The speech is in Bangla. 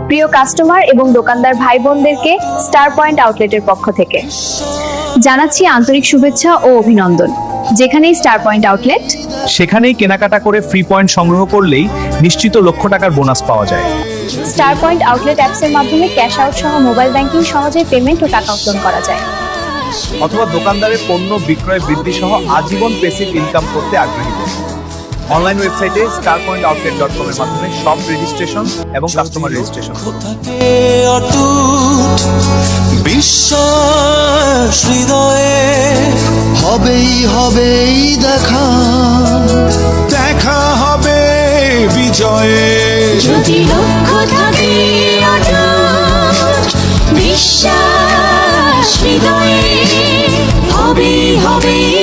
প্রিয় কাস্টমার এবং দোকানদার ভাই বোনদেরকে স্টার পয়েন্ট আউটলেটের পক্ষ থেকে জানাচ্ছি আন্তরিক শুভেচ্ছা ও অভিনন্দন। যেখানেই স্টার পয়েন্ট আউটলেট, সেখানেই কেনাকাটা করে ফ্রি পয়েন্ট সংগ্রহ করলেই নিশ্চিত লক্ষ টাকার বোনাস পাওয়া যায়। স্টার পয়েন্ট আউটলেট অ্যাপসের মাধ্যমে ক্যাশ আউট সহ মোবাইল ব্যাংকিং সহজে পেমেন্ট ও টাকা উত্তোলন করা যায়। অথবা দোকানদারের পণ্য বিক্রয় বৃদ্ধি সহ আজীবন প্যাসিভ ইনকাম করতে আগ্রহী। অনলাইন ওয়েবসাইটে starpointoutlet.com এর মাধ্যমে শপ রেজিস্ট্রেশন এবং কাস্টমার রেজিস্ট্রেশন করুন। অটুট বিশ্বাস হৃদয়ে হবেই দেখা হবে বিজয়ে। যদি লক্ষ্য থাকে অটুট বিশ্বাস হৃদয়ে, হবেই